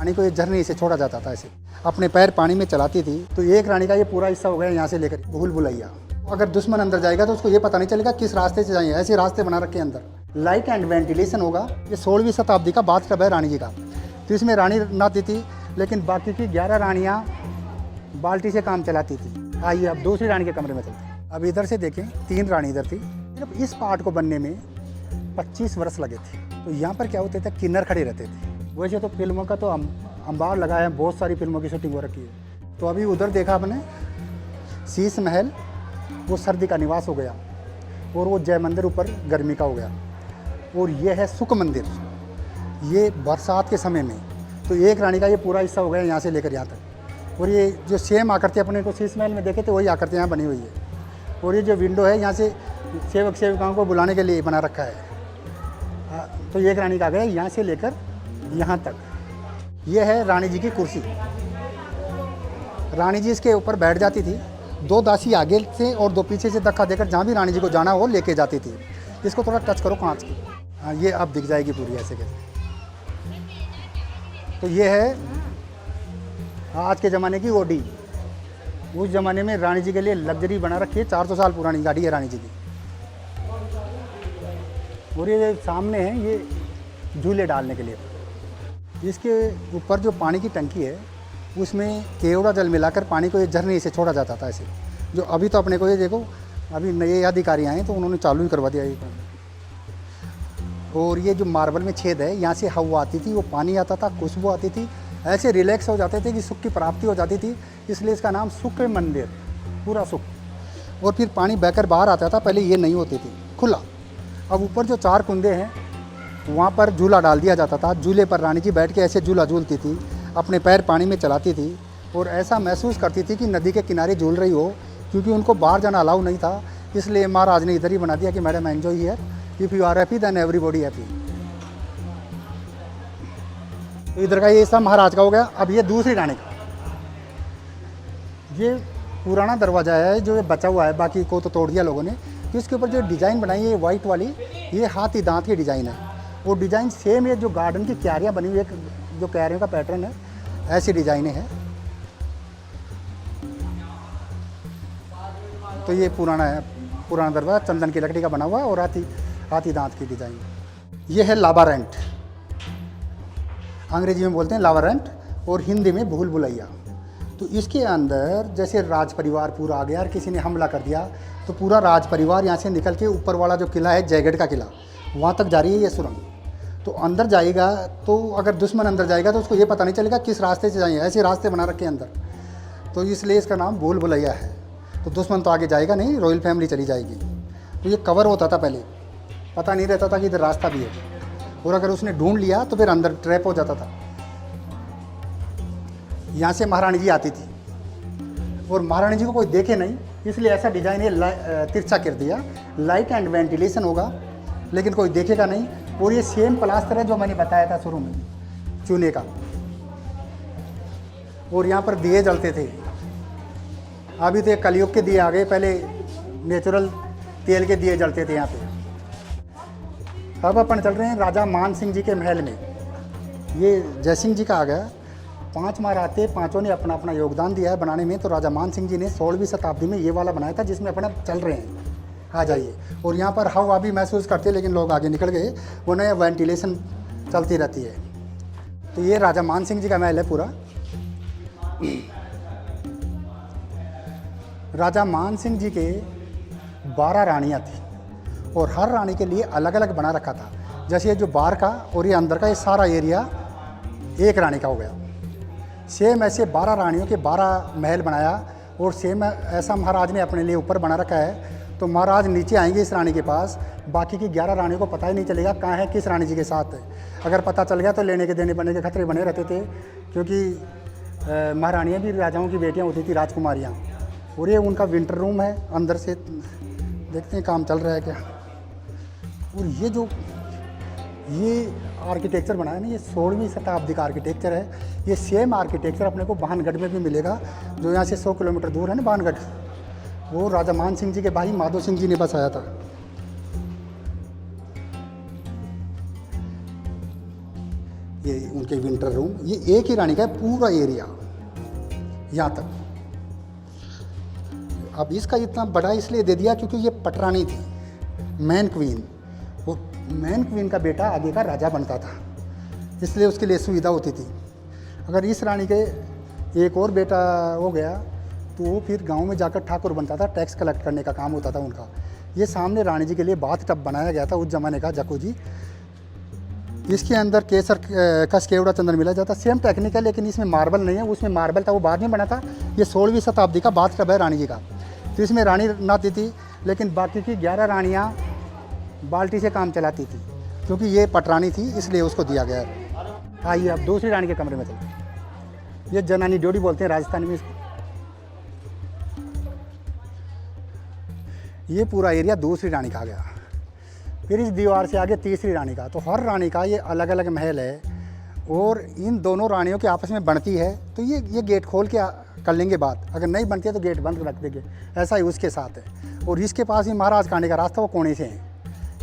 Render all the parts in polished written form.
पानी को ये झरने से छोड़ा जाता था ऐसे, अपने पैर पानी में चलाती थी। तो एक रानी का ये पूरा हिस्सा हो गया यहाँ से लेकर भूल भुलैया। अगर दुश्मन अंदर जाएगा तो उसको ये पता नहीं चलेगा किस रास्ते से जाएंगे, ऐसे रास्ते बना रखे अंदर। लाइट एंड वेंटिलेशन होगा। ये 16वीं शताब्दी का बाथटब है रानी जी का। तो इसमें रानी नहाती थी, लेकिन बाकी की 11 रानियाँ बाल्टी से काम चलाती थी। आइए अब दूसरी रानी के कमरे में चलते हैं। अब इधर से देखें, 3 रानी इधर थी। सिर्फ इस पार्ट को बनने में 25 वर्ष लगे थे। तो यहाँ पर क्या होते थे, किन्नर खड़े रहते थे। वैसे तो फिल्मों का तो अंबार लगाया है, बहुत सारी फिल्मों की शूटिंग हो रखी है। तो अभी उधर देखा आपने शीश महल, वो सर्दी का निवास हो गया, और वो जय मंदिर ऊपर गर्मी का हो गया। और ये है सुख मंदिर, ये बरसात के समय में। तो एक रानी का ये पूरा हिस्सा हो गया यहाँ से लेकर यहाँ तक। और ये जो सेम आकृति अपने को शीश महल में देखे थे, वही आकृति यहाँ बनी हुई है। और ये जो विंडो है, यहाँ से सेवक सेविकाओं को बुलाने के लिए बना रखा है। तो एक रानी का गया यहाँ से लेकर यहाँ तक। ये है रानी जी की कुर्सी। रानी जी इसके ऊपर बैठ जाती थी। 2 दासी आगे से और 2 पीछे से धक्का देकर जहाँ भी रानी जी को जाना हो लेके जाती थी। इसको थोड़ा टच करो कांच की। हाँ, ये अब दिख जाएगी पूरी ऐसे कैसे। तो ये है आज के ज़माने की ओडी। उस ज़माने में रानी जी के लिए लग्जरी बना रखी है। 400 साल पुरानी गाड़ी है रानी जी की। और ये सामने है, ये झूले डालने के लिए। इसके ऊपर जो पानी की टंकी है, उसमें केवड़ा जल मिलाकर पानी को ये झरने से छोड़ा जाता था ऐसे। जो अभी तो अपने को ये देखो, अभी नए अधिकारी आए तो उन्होंने चालू ही करवा दिया ये काम। और ये जो मार्बल में छेद है, यहाँ से हवा आती थी, वो पानी आता था, खुशबू आती थी, ऐसे रिलैक्स हो जाते थे कि सुख की प्राप्ति हो जाती थी। इसलिए इसका नाम सुख मंदिर, पूरा सुख। और फिर पानी बहकर बाहर आता था। पहले ये नहीं होती थी, खुला। अब ऊपर जो 4 कुंदे हैं, वहाँ पर झूला डाल दिया जाता था। झूले पर रानी जी बैठ के ऐसे झूला झूलती थी, अपने पैर पानी में चलाती थी, और ऐसा महसूस करती थी कि नदी के किनारे झूल रही हो, क्योंकि उनको बाहर जाना अलाउ नहीं था। इसलिए महाराज ने इधर ही बना दिया कि madam enjoy here, if you are happy then everybody happy. तो इधर का ये सब महाराज का हो गया। अब ये दूसरी रानी का, ये पुराना दरवाज़ा है जो ये बचा हुआ है, बाकी को तो तोड़ दिया लोगों ने। तो इसके ऊपर जो डिज़ाइन बनाई है, ये वाइट वाली, ये हाथी दांत की डिज़ाइन है। वो डिज़ाइन सेम है जो गार्डन की क्यारियाँ बनी हुई है, जो क्यारियों का पैटर्न है, ऐसी डिज़ाइनें हैं। तो ये पुराना है, पुराना दरवाज़ा चंदन की लकड़ी का बना हुआ है, और हाथी दांत की डिज़ाइन। ये है लावारेंट, अंग्रेजी में बोलते हैं लावारेंट, और हिंदी में भूल भुलैया। तो इसके अंदर जैसे राज परिवार पूरा आ गया और किसी ने हमला कर दिया, तो पूरा राज परिवार यहाँ से निकल के ऊपर वाला जो किला है, जयगढ़ का किला, वहाँ तक जा रही है ये सुरंग। तो अंदर जाएगा, तो अगर दुश्मन अंदर जाएगा तो उसको ये पता नहीं चलेगा किस रास्ते से जाएंगे, ऐसे रास्ते बना रखे हैं अंदर। तो इसलिए इसका नाम भूल भुलैया है। तो दुश्मन तो आगे जाएगा नहीं, रॉयल फैमिली चली जाएगी। तो ये कवर होता था पहले, पता नहीं रहता था कि इधर रास्ता भी है, और अगर उसने ढूंढ लिया तो फिर अंदर ट्रैप हो जाता था। यहाँ से महारानी जी आती थी, और महारानी जी को कोई देखे नहीं, इसलिए ऐसा डिज़ाइन ये तिरछा कर दिया। लाइट एंड वेंटिलेशन होगा, लेकिन कोई देखेगा नहीं। और ये सेम प्लास्टर है जो मैंने बताया था शुरू में, चूने का। और यहाँ पर दिए जलते थे। अभी तो कलयुग के दिए आ गए, पहले नेचुरल तेल के दिए जलते थे यहाँ पे। अब अपन चल रहे हैं राजा मान सिंह जी के महल में। ये जयसिंह जी का आ गया। 5 महाराजे, 5 ने अपना अपना योगदान दिया है बनाने में। तो राजा मान सिंह जी ने 16वीं शताब्दी में ये वाला बनाया था, जिसमें अपना चल रहे हैं। आ जाइए। और यहाँ पर हवा भी महसूस करते हैं, लेकिन लोग आगे निकल गए, वो नया वेंटिलेशन चलती रहती है। तो ये राजा मान सिंह जी का महल है पूरा। राजा मान सिंह जी के 12 रानियाँ थी, और हर रानी के लिए अलग अलग बना रखा था। जैसे ये जो बाहर का और ये अंदर का, ये सारा एरिया एक रानी का हो गया। सेम ऐसे 12 रानियों के 12 महल बनाया, और सेम ऐसा महाराज ने अपने लिए ऊपर बना रखा है। तो महाराज नीचे आएंगे इस रानी के पास, बाकी की 11 रानियों को पता ही नहीं चलेगा कहाँ है, किस रानी जी के साथ है। अगर पता चल गया तो लेने के देने बनने के खतरे बने रहते थे, क्योंकि महारानियाँ भी राजाओं की बेटियाँ होती थी, राजकुमारियाँ। और ये उनका विंटर रूम है, अंदर से देखते हैं काम चल रहा है क्या। और ये आर्किटेक्चर बनाया ना, ये 16वीं शताब्दी का आर्किटेक्चर है। ये सेम आर्किटेक्चर अपने को बानगढ़ में भी मिलेगा, जो यहाँ से 100 किलोमीटर दूर है ना बानगढ़। वो राजा मान सिंह जी के भाई माधो सिंह जी ने बसाया था। ये उनके विंटर रूम, ये एक ही रानी का है पूरा एरिया यहाँ तक। अब इसका इतना बड़ा इसलिए दे दिया क्योंकि ये पटरानी थी, मैन क्वीन। वो मैन क्वीन का बेटा आगे का राजा बनता था, इसलिए उसके लिए सुविधा होती थी। अगर इस रानी के एक और बेटा हो गया तो वो फिर गांव में जाकर ठाकुर बनता था, टैक्स कलेक्ट करने का काम होता था उनका। ये सामने रानी जी के लिए बाथ टब बनाया गया था उस ज़माने का, जकूजी। इसके अंदर केसर का केवड़ा चंदन मिला जाता, सेम टेक्निक है, लेकिन इसमें मार्बल नहीं है। उसमें मार्बल था, वो बाद में बना था। ये 16वीं शताब्दी का बाथ टब है रानी जी का। तो इसमें रानी नहाती थी, लेकिन बाकी की 11 रानियाँ बाल्टी से काम चलाती थी, क्योंकि ये पटरानी थी इसलिए उसको दिया गया है। आइए अब दूसरी रानी के कमरे में चलते। ये जनानी ड्योढ़ी बोलते हैं राजस्थानी में इसको। ये पूरा एरिया दूसरी रानी का आ गया। फिर इस दीवार से आगे तीसरी रानी का। तो हर रानी का ये अलग अलग महल है, और इन दोनों रानियों के आपस में बनती है तो ये गेट खोल के कर लेंगे बात। अगर नहीं बनती है तो गेट बंद रख देंगे, ऐसा ही उसके साथ है। और इसके पास ही महाराज का आने का रास्ता वो कोने से है,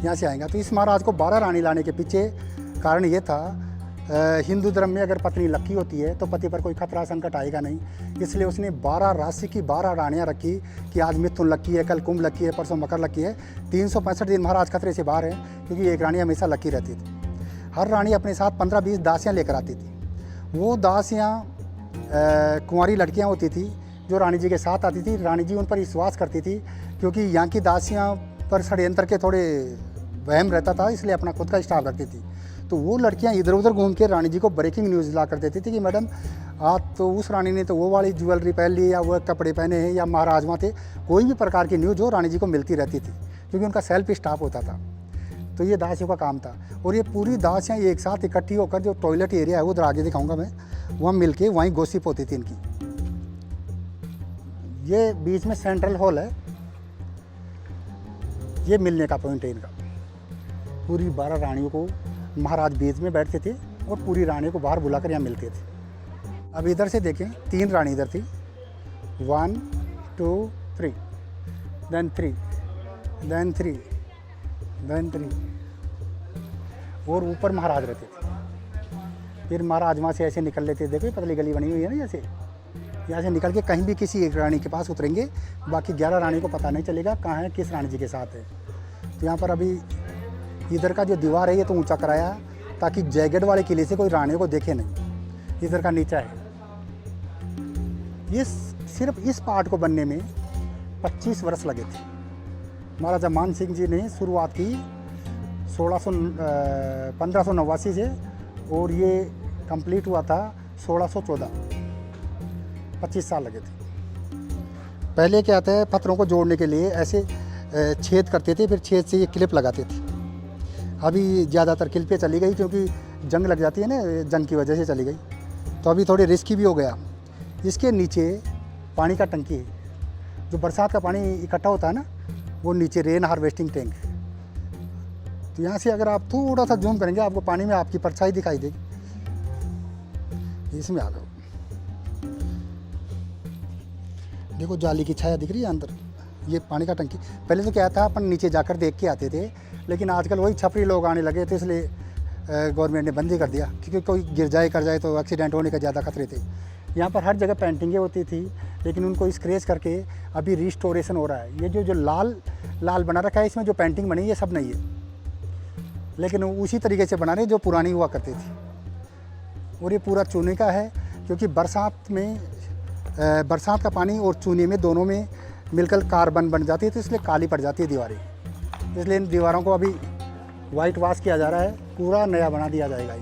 यहाँ से आएगा। तो इस महाराज को 12 रानी लाने के पीछे कारण ये था, हिंदू धर्म में अगर पत्नी लक्की होती है तो पति पर कोई खतरा संकट आएगा नहीं, इसलिए उसने 12 राशि की 12 रानियाँ रखी कि आज मिथुन लक्की है, कल कुंभ लक्की है, परसों मकर लक्की है। 365 दिन महाराज खतरे से बाहर है, क्योंकि एक रानी हमेशा लक्की रहती थी। हर रानी अपने साथ 15-20 दासियाँ लेकर आती थी। वो दासियाँ कुंवारी लड़कियाँ होती थी जो रानी जी के साथ आती थी। रानी जी उन पर विश्वास करती थी, क्योंकि यहाँ की दासियाँ पर षड्यंत्र के थोड़े वहम रहता था, इसलिए अपना खुद का स्टाफ रखती थी। तो वो लड़कियां इधर उधर घूम के रानी जी को ब्रेकिंग न्यूज़ ला कर देती थी कि मैडम आज तो उस रानी ने तो वो वाली ज्वेलरी पहन ली, या वो कपड़े पहने हैं, या महाराजवा थे। कोई भी प्रकार की न्यूज़ हो रानी जी को मिलती रहती थी, क्योंकि उनका सेल्फ स्टाफ होता था। तो ये दासियों का काम था। और ये पूरी दासियाँ एक साथ इकट्ठी होकर, जो टॉयलेट एरिया है उधर आगे दिखाऊंगा मैं, वहाँ मिल के वहीं गॉसिप होती थी इनकी। ये बीच में सेंट्रल हॉल है, ये मिलने का पॉइंट है इनका। पूरी 12 रानियों को महाराज बीच में बैठते थे और पूरी रानी को बाहर बुलाकर यहाँ मिलते थे। अब इधर से देखें, 3 रानी इधर थी, 1 2 3, देन 3, देन 3, देन 3, और ऊपर महाराज रहते थे। फिर महाराज वहाँ से ऐसे निकल लेते, देखो पतली गली बनी हुई है ना, जैसे यहाँ से निकल के कहीं भी किसी एक रानी के पास उतरेंगे, बाकी 11 रानी को पता नहीं चलेगा कहाँ है, किस रानी जी के साथ है। तो यहाँ पर अभी इधर का जो दीवार है ये तो ऊंचा कराया, ताकि जयगढ़ वाले किले से कोई रानियों को देखे नहीं। इधर का नीचा है। ये सिर्फ इस पार्ट को बनने में 25 वर्ष लगे थे। महाराजा मान सिंह जी ने शुरुआत की 1589 से, और ये कंप्लीट हुआ था 1614। 25 साल लगे थे। पहले क्या था, पत्थरों को जोड़ने के लिए ऐसे छेद करते थे, फिर छेद से ये क्लिप लगाते थे। अभी ज़्यादातर क्लिपें चली गई, क्योंकि जंग लग जाती है ना, जंग की वजह से चली गई। तो अभी थोड़ी रिस्की भी हो गया। इसके नीचे पानी का टंकी है, जो बरसात का पानी इकट्ठा होता है ना, वो नीचे रेन हार्वेस्टिंग टैंक। तो यहाँ से अगर आप थोड़ा सा जूम करेंगे, आपको पानी में आपकी परछाई दिखाई देगी। इसमें आ गए, देखो जाली की छाया दिख रही है अंदर। ये पानी का टंकी। पहले तो क्या था, अपन नीचे जाकर देख के आते थे, लेकिन आजकल वही छपरी लोग आने लगे थे, इसलिए गवर्नमेंट ने बंदी कर दिया, क्योंकि कोई गिर जाए कर जाए तो एक्सीडेंट होने का ज़्यादा खतरे थे। यहाँ पर हर जगह पेंटिंगें होती थी, लेकिन उनको स्क्रैच करके अभी रिस्टोरेशन हो रहा है। ये जो लाल लाल बना रखा है, इसमें जो पेंटिंग बनी है ये सब नहीं है, लेकिन उसी तरीके से बना रहे जो पुरानी हुआ करती थी। और ये पूरा चूने का है, क्योंकि बरसात का पानी और चूने में दोनों में मिलकर कार्बन बन जाती है, तो इसलिए काली पड़ जाती है दीवारें। इसलिए इन दीवारों को अभी वाइट वॉश किया जा रहा है, पूरा नया बना दिया जाएगा।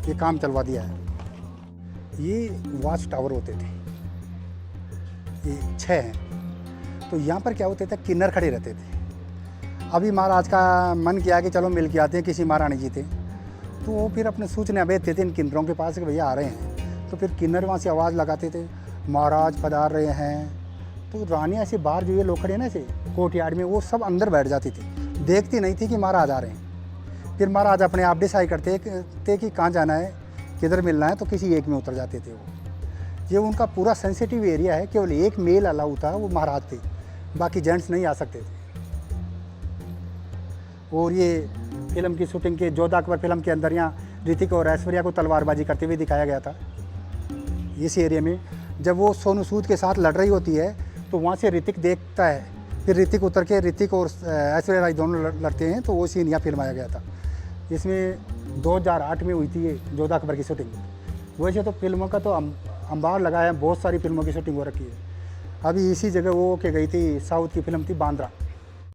ये काम चलवा दिया है। ये वॉच टावर होते थे, ये 6 हैं। तो यहाँ पर क्या होते थे, किन्नर खड़े रहते थे। अभी महाराज का मन किया कि चलो मिल के आते हैं, किसी महारानी जी थे, तो वो फिर अपने सूचना भेजते थे इन किन्नरों के पास कि भैया आ रहे हैं। तो फिर किन्नर वहाँ से आवाज़ लगाते थे, महाराज पधार रहे हैं। तो रानी ऐसे बाहर जो ये लोग खड़े ना, ऐसे कोर्टयार्ड में, वो सब अंदर बैठ जाती थी, देखती नहीं थी कि महाराज आ रहे हैं। फिर महाराज अपने आप डिसाइड करते थे कि कहाँ जाना है, किधर मिलना है, तो किसी एक में उतर जाते थे वो। ये उनका पूरा सेंसिटिव एरिया है, केवल एक मेल अलाउ था, वो महाराज थे, बाकी जेंट्स नहीं आ सकते थे। और ये फिल्म की शूटिंग के जोधा अकबर फिल्म के अंदर यहाँ ऋतिक और ऐश्वर्या को तलवारबाजी करते हुए दिखाया गया था इस एरिया में। जब वो सोनू सूद के साथ लड़ रही होती है तो वहाँ से ऋतिक देखता है, फिर ऋतिक उतर के ऋतिक और ऐश्वर्या राय दोनों लड़ते हैं, तो वो सीन यहाँ फिल्माया गया था। इसमें 2008 में हुई थी ये जोधा अकबर की शूटिंग। वैसे तो फिल्मों का तो अंबार लगाया है, बहुत सारी फिल्मों की शूटिंग हो रखी है। अभी इसी जगह वो के गई थी, साउथ की फिल्म थी बांद्रा।